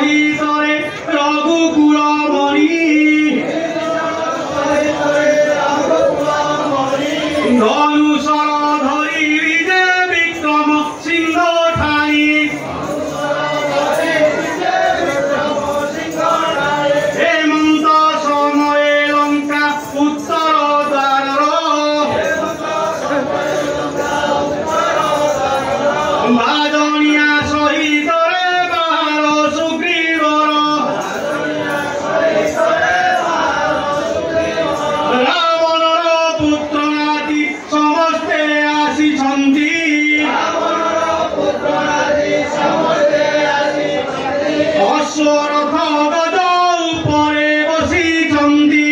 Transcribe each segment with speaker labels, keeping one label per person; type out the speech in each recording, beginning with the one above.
Speaker 1: सहित रघुकुल मणि धनुषर धरि विजय विक्रम सिंह ठानी हेमंत समय लंका उत्तर द्वार बाजनिया सहित बाहर सुग्रीवर रावणर पुत्र नाती समस्ते आसिछन्ति अश्वरथ गज उपरे बसिछन्ति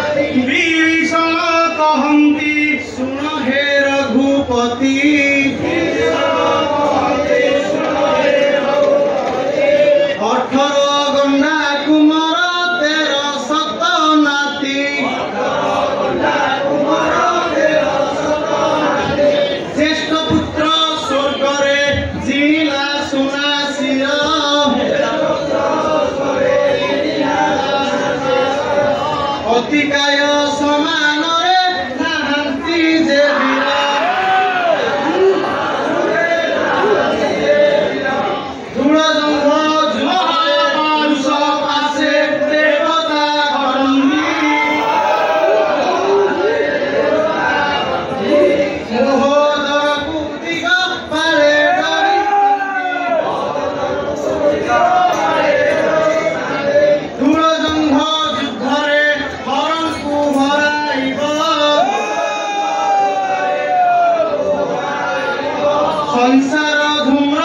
Speaker 1: विभीषण कहन्ति सुन हे रघुपति अठर गंडा कुमार 13 शत नाती ज्येष्ठ पुत्र स्वर्गरे जिला सुना सिर अतिकाय समान नाहांती जे धूलजंघ जुहरे मारुष पासे देवता करन्ति मोहदर कुतिक पारे धूलजंघ युद्धरे हरणकु हराइब संसार धूम्र